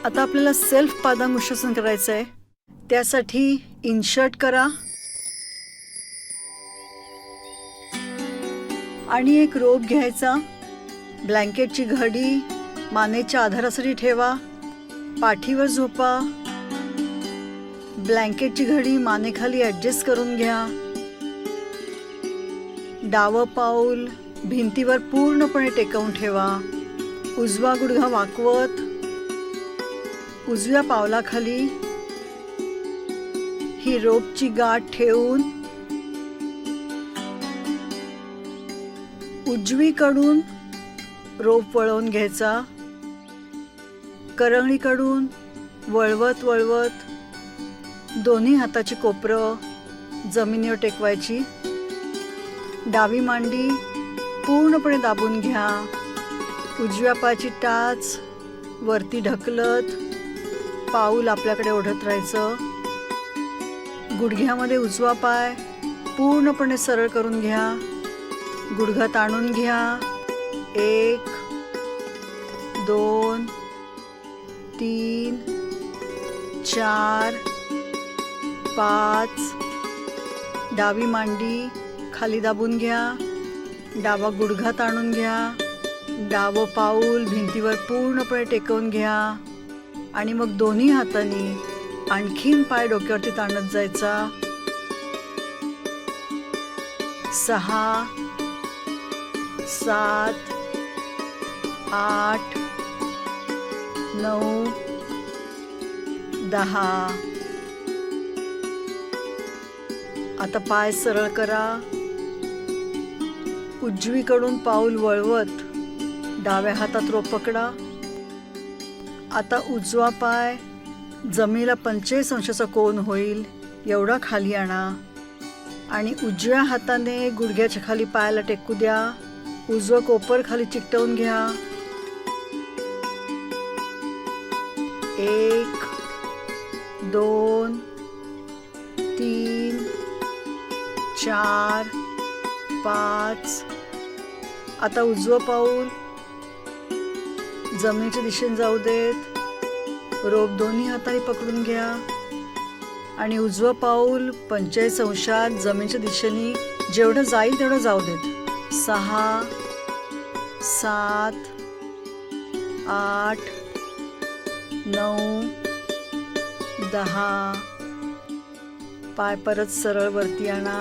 आता आपल्याला सेल्फ पादांगुष्ठासन करायचं आहे. त्यासाठी इन्शर्ट करा आणि एक रोप घ्यायचा. ब्लँकेटची घडी मानेच्या आधारासाठी ठेवा. पाठीवर झोपा. ब्लँकेटची घडी मानेखाली ॲडजस्ट करून घ्या. डावं पाऊल भिंतीवर पूर्णपणे टेकवून ठेवा. उजवा गुडघा वाकवत उजव्या पावलाखाली ही रोपची गाठ ठेवून उजवीकडून रोप वळवून घ्यायचा. करंगळीकडून वळवत वळवत दोन्ही हाताची कोपरं जमिनीवर टेकवायची. डावी मांडी पूर्णपणे दाबून घ्या. उजव्या पायाची टाच वरती ढकलत पाऊल आपल्याकडे ओढत राहायचं. गुडघ्यामध्ये उजवा पाय पूर्णपणे सरळ करून घ्या. गुडघा ताणून घ्या. 1 2 3 4 5. डावी मांडी खाली दाबून घ्या. डावा गुडघा ताणून घ्या. डावं पाऊल भिंतीवर पूर्णपणे टेकवून घ्या आणि मग दोन्ही हातांनी आणखीन पाय डोक्यावरती ताणत जायचा. 6 7 8 9 10. आता पाय सरळ करा. उजवीकडून पाऊल वळवत डाव्या हातात रोप पकडा. आता उजवा पाय जमिनीला 45 अंशाचा कोन होईल एवढा खाली आणा आणि उजव्या हाताने गुडघ्याच्या खाली पायाला टेकू द्या. उजवं कोपर खाली चिकटवून घ्या. 1 2 3 4 5. आता उजवं पाऊल जमिनीच्या दिशेने जाऊ देत. रोप दोन्ही हाताने पकडून घ्या आणि उजवं पाऊल 45 अंशात जमिनीच्या दिशेने जेवढं जाईल तेवढं जाऊ देत. 6 7 8 9 10. पाय परत सरळ वरती आणा.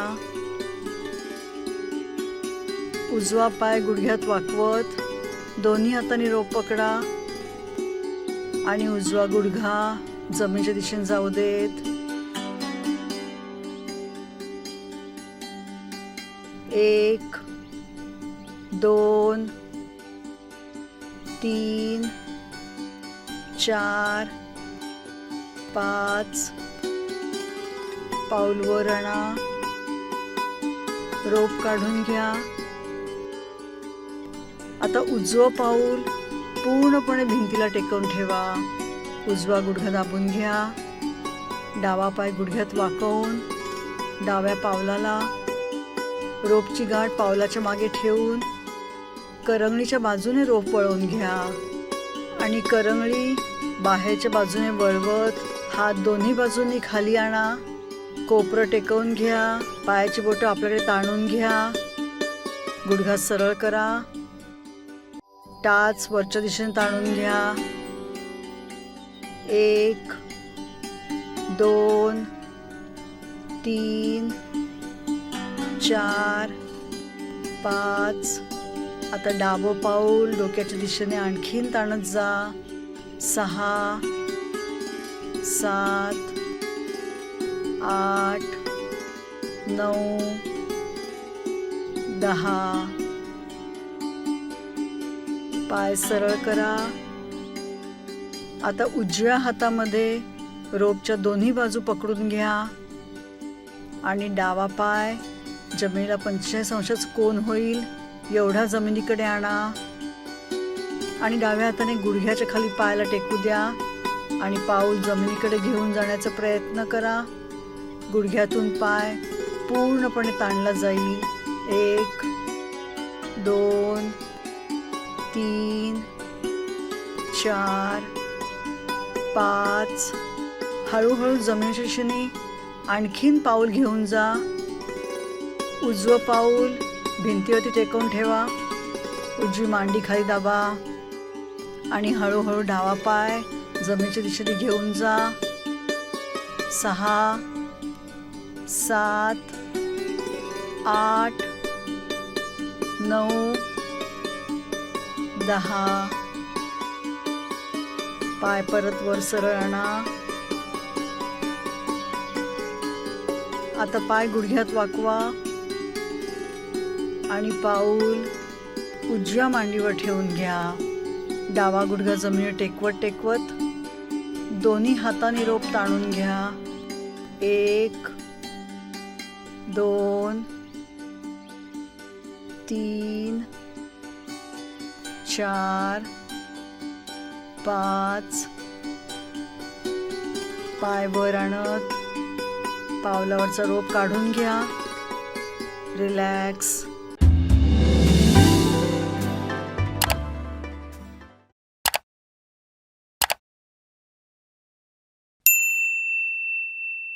उजवा पाय गुडघ्यात वाकवत दोन्ही हाताने रोप पकडा आणि उजवा गुडघा जमिनीच्या दिशेने जाऊ देत. 1 2 3 4 5. पाऊल वर आणा. रोप काढून घ्या. आता उजवं पाऊल पूर्णपणे भिंतीला टेकवून ठेवा. उजवा गुडघा दाबून घ्या. डावा पाय गुडघ्यात वाकवून डाव्या पावलाला रोपची गाठ पावलाच्या मागे ठेवून करंगळीच्या बाजूने रोप वळवून घ्या आणि करंगळी बाहेरच्या बाजूने वळवत हात दोन्ही बाजूंनी खाली आणा. कोपरं टेकवून घ्या. पायाची बोटं आपल्याकडे ताणून घ्या. गुडघा सरळ करा. टाच वरच्या दिशेने ताणून घ्या. 1 2 3 4 5. आता डावं पाऊल डोक्याच्या दिशेने आणखीन ताणत जा. 6 7 8 9 10. पाय सरळ करा. आता उजव्या हातामध्ये रोपच्या दोन्ही बाजू पकडून घ्या आणि डावा पाय जमिनीला 45 अंशाचा कोन होईल एवढा जमिनीकडे आणा आणि डाव्या हाताने गुडघ्याच्या खाली पायाला टेकू द्या आणि पाऊल जमिनीकडे घेऊन जाण्याचा प्रयत्न करा. गुडघ्यातून पाय पूर्णपणे ताणला जाईल. 1 2 3 4 5. हळूहळू जमिनीच्या दिशेने आणखीन पाऊल घेऊन जा. उजवं पाऊल भिंतीवरती टेकवून ठेवा. उजवी मांडी खाली दाबा आणि हळूहळू डावा पाय जमिनीच्या दिशेने घेऊन जा. 6, 7, 8, 9, 10. पाय परत वर सरळ आणा. आता पाय गुडघ्यात वाकवा आणि पाऊल उजव्या मांडीवर ठेवून घ्या. डावा गुडघा जमिनीवर टेकवत टेकवत दोन्ही हाताने रोप ताणून घ्या. 1, 2, 3, 4, 5. पाय वर आणत पावलावरचा रोप काढून घ्या. रिलॅक्स.